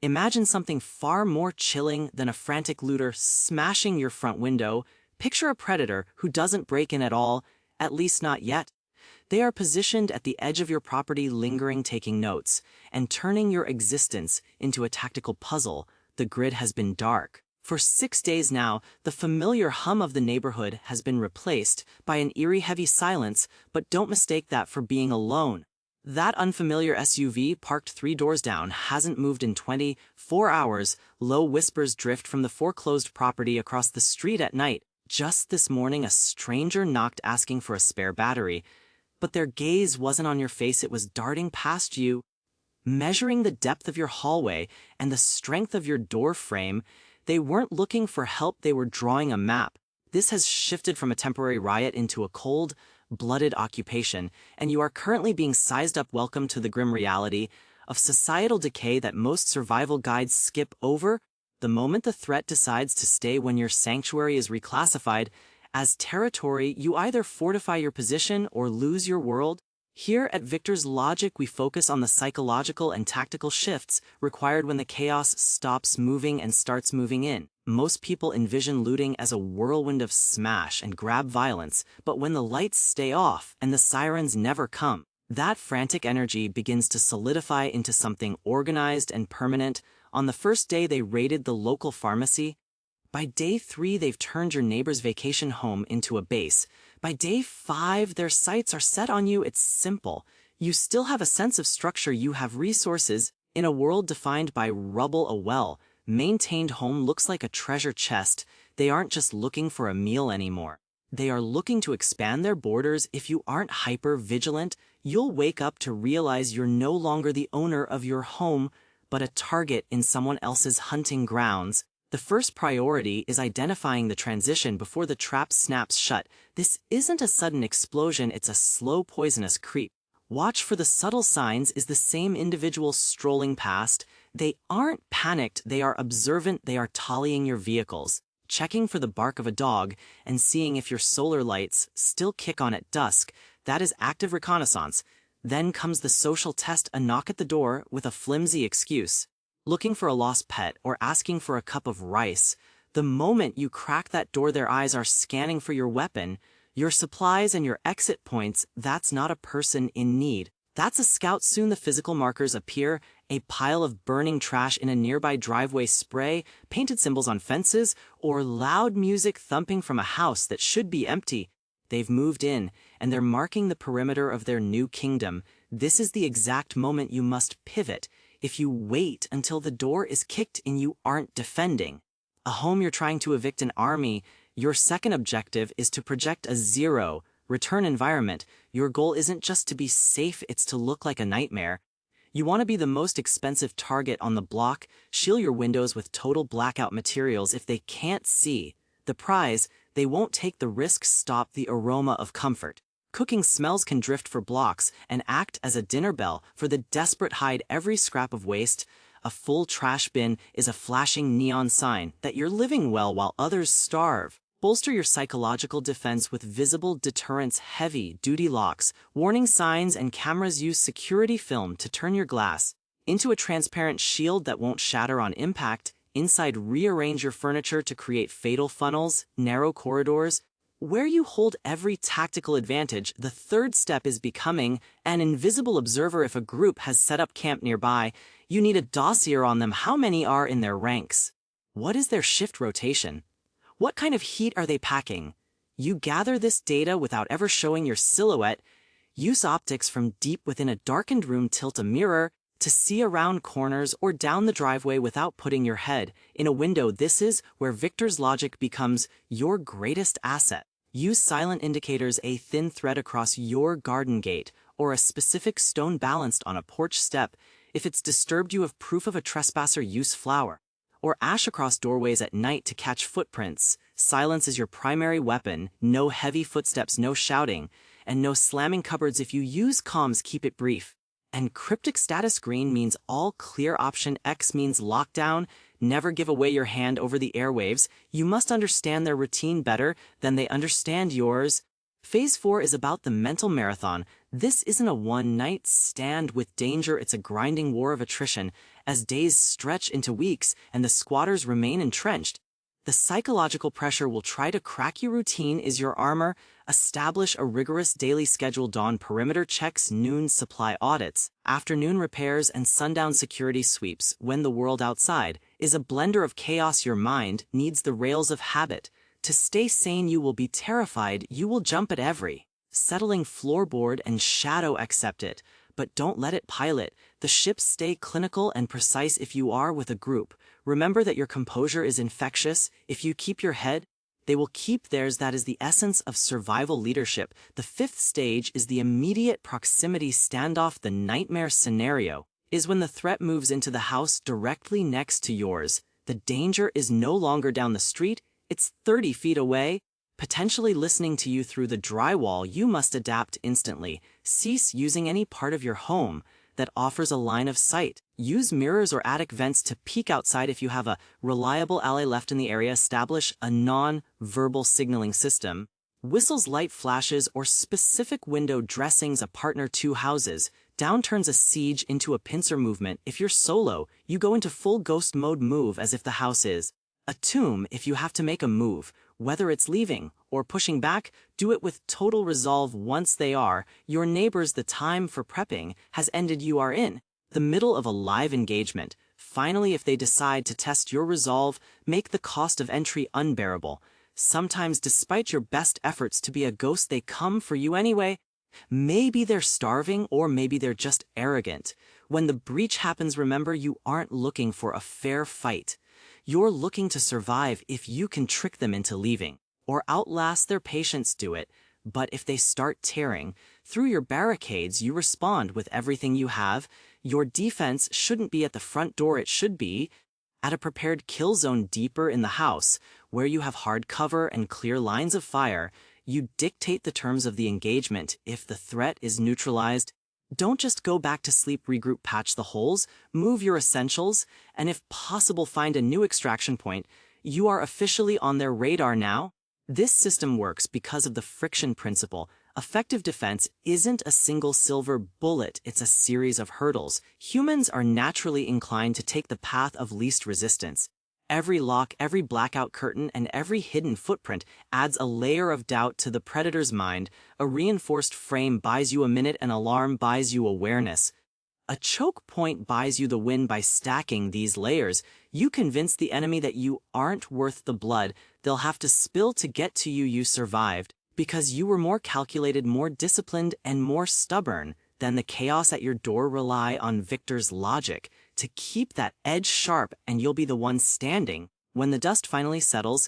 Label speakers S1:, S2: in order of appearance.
S1: Imagine something far more chilling than a frantic looter smashing your front window. Picture a predator who doesn't break in at least not yet. They are positioned at the edge of your property, lingering, taking notes, and turning your existence into a tactical puzzle. The grid has been dark. For 6 days now, the familiar hum of the neighborhood has been replaced by an eerie heavy silence, but don't mistake that for being alone. That unfamiliar SUV parked 3 doors down hasn't moved in 24 hours. Low whispers drift from the foreclosed property across the street at night. Just this morning, a stranger knocked asking for a spare battery. But their gaze wasn't on your face, it was darting past you. Measuring the depth of your hallway and the strength of your door frame, they weren't looking for help, they were drawing a map. This has shifted from a temporary riot into a cold-blooded occupation, and you are currently being sized up. Welcome to the grim reality of societal decay that most survival guides skip over. The moment the threat decides to stay, when your sanctuary is reclassified as territory, you either fortify your position or lose your world. Here at Victor's Logic, we focus on the psychological and tactical shifts required when the chaos stops moving and starts moving in. Most people envision looting as a whirlwind of smash and grab violence, but when the lights stay off and the sirens never come, that frantic energy begins to solidify into something organized and permanent. On the first day, they raided the local pharmacy. By day 3, they've turned your neighbor's vacation home into a base. By day 5, their sights are set on you. It's simple. You still have a sense of structure, you have resources. In a world defined by rubble, a well-maintained home looks like a treasure chest. They aren't just looking for a meal anymore. They are looking to expand their borders. If you aren't hyper-vigilant, you'll wake up to realize you're no longer the owner of your home, but a target in someone else's hunting grounds. The first priority is identifying the transition before the trap snaps shut. This isn't a sudden explosion, it's a slow, poisonous creep. Watch for the subtle signs. Is the same individual strolling past? They aren't panicked, they are observant. They are tallying your vehicles, checking for the bark of a dog, and seeing if your solar lights still kick on at dusk. That is active reconnaissance. Then comes the social test, a knock at the door with a flimsy excuse, looking for a lost pet or asking for a cup of rice. The moment you crack that door, their eyes are scanning for your weapon, your supplies, and your exit points. That's not a person in need. That's a scout. Soon the physical markers appear: a pile of burning trash in a nearby driveway, spray, painted symbols on fences, or loud music thumping from a house that should be empty. They've moved in, and they're marking the perimeter of their new kingdom. This is the exact moment you must pivot. If you wait until the door is kicked in, you aren't defending a home, you're trying to evict an army. Your second objective is to project a zero-return environment. Your goal isn't just to be safe, it's to look like a nightmare. You want to be the most expensive target on the block. Shield your windows with total blackout materials. If they can't see the prize, they won't take the risk. Stop the aroma of comfort. Cooking smells can drift for blocks and act as a dinner bell for the desperate. Hide every scrap of waste. A full trash bin is a flashing neon sign that you're living well while others starve. Bolster your psychological defense with visible deterrents, heavy-duty locks, warning signs, and cameras. Use security film to turn your glass into a transparent shield that won't shatter on impact. Inside, rearrange your furniture to create fatal funnels, narrow corridors, where you hold every tactical advantage. The third step is becoming an invisible observer. If a group has set up camp nearby, you need a dossier on them. How many are in their ranks? What is their shift rotation? What kind of heat are they packing? You gather this data without ever showing your silhouette. Use optics from deep within a darkened room. Tilt a mirror to see around corners or down the driveway without putting your head in a window. This is where Victor's Logic becomes your greatest asset. Use silent indicators: a thin thread across your garden gate or a specific stone balanced on a porch step. If it's disturbed, you have proof of a trespasser. Use flour or ash across doorways at night to catch footprints. Silence is your primary weapon. No heavy footsteps, no shouting, and no slamming cupboards. If you use comms, keep it brief. And cryptic status: green means all clear, option X means lockdown. Never give away your hand over the airwaves. You must understand their routine better than they understand yours. Phase 4 is about the mental marathon. This isn't a one-night stand with danger, it's a grinding war of attrition. as days stretch into weeks and the squatters remain entrenched. The psychological pressure will try to crack your routine is your armor. Establish a rigorous daily schedule: dawn perimeter checks, noon supply audits, afternoon repairs, and sundown security sweeps. When the world outside is a blender of chaos, your mind needs the rails of habit. To stay sane, you will be terrified, you will jump at every settling floorboard and shadow. Accept it, but don't let it pilot the ship. Stay clinical and precise if you are with a group. Remember that your composure is infectious. If you keep your head, they will keep theirs. That is the essence of survival leadership. The fifth stage is the immediate proximity standoff. The nightmare scenario is when the threat moves into the house directly next to yours. The danger is no longer down the street, it's 30 feet away, potentially listening to you through the drywall. You must adapt instantly. Cease using any part of your home that offers a line of sight. Use mirrors or attic vents to peek outside if you have a reliable ally left in the area. Establish a non-verbal signaling system. Whistles, light flashes, or specific window dressings. A partner, two houses down turns a siege into a pincer movement. If you're solo, you go into full ghost mode. Move as if the house is a tomb. If you have to make a move, whether it's leaving or pushing back, do it with total resolve. Once they are your neighbors, the time for prepping has ended. You are in the middle of a live engagement. Finally, if they decide to test your resolve, make the cost of entry unbearable. Sometimes, despite your best efforts to be a ghost, they come for you anyway. Maybe they're starving, or maybe they're just arrogant. When the breach happens, remember, you aren't looking for a fair fight. You're looking to survive. If you can trick them into leaving or outlast their patience, do it. But if they start tearing through your barricades, you respond with everything you have. Your defense shouldn't be at the front door, it should be at a prepared kill zone deeper in the house, where you have hard cover and clear lines of fire. You dictate the terms of the engagement. If the threat is neutralized, don't just go back to sleep. Regroup, patch the holes, move your essentials, and if possible, find a new extraction point. You are officially on their radar now. This system works because of the friction principle. Effective defense isn't a single silver bullet, it's a series of hurdles. Humans are naturally inclined to take the path of least resistance. Every lock, every blackout curtain, and every hidden footprint adds a layer of doubt to the predator's mind. A reinforced frame buys you a minute, an alarm buys you awareness. A choke point buys you the win. By stacking these layers, you convince the enemy that you aren't worth the blood they'll have to spill to get to you. You survived because you were more calculated, more disciplined, and more stubborn than the chaos at your door. Rely on Victor's logic to keep that edge sharp, and you'll be the one standing when the dust finally settles.